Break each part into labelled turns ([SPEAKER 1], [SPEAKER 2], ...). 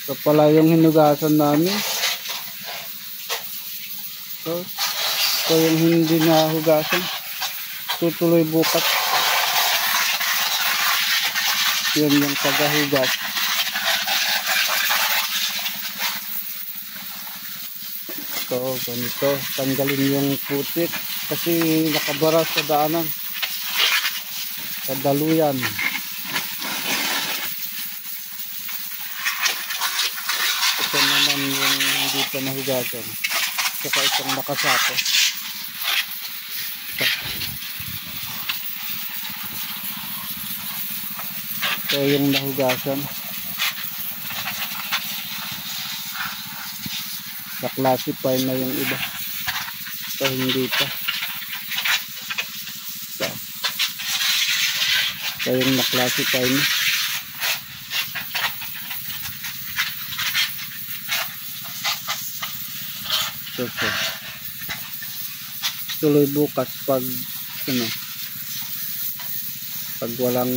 [SPEAKER 1] Ito pala yung hinugasan namin. So, ito yung hindi na hugasan. Tutuloy bukas. Yan yung paghahugas. So, ganito. Tanggalin yung putik. Kasi nakabara sa daanan. Sa daluyan. Ito naman yung hindi pa nahugasan. Saka itong nakasapo. Ito yung nahugasan. Na-classify na yung iba. Ito hindi pa. Ito yung na-classify na. So. Tuloy bukas pag pag walang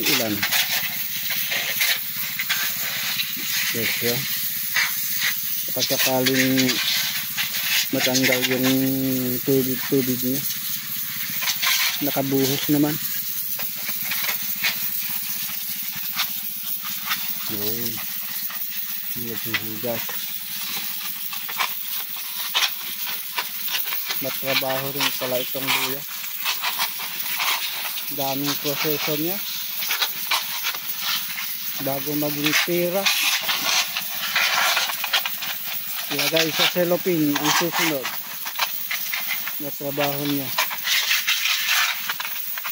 [SPEAKER 1] ilan. So. Sakaling matanggal yung tubig niya. Nakabuhos naman. Yun. Naghuhugas. Matrabaho rin pala itong luya. Daming proseso niya. Bago maging pera. Ilagay sa cellophane ang susunod na trabaho niya.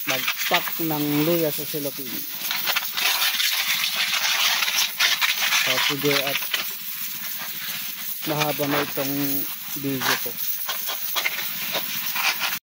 [SPEAKER 1] Mag-pack ng luya sa cellophane. So, sige, at mahaba na itong video ko.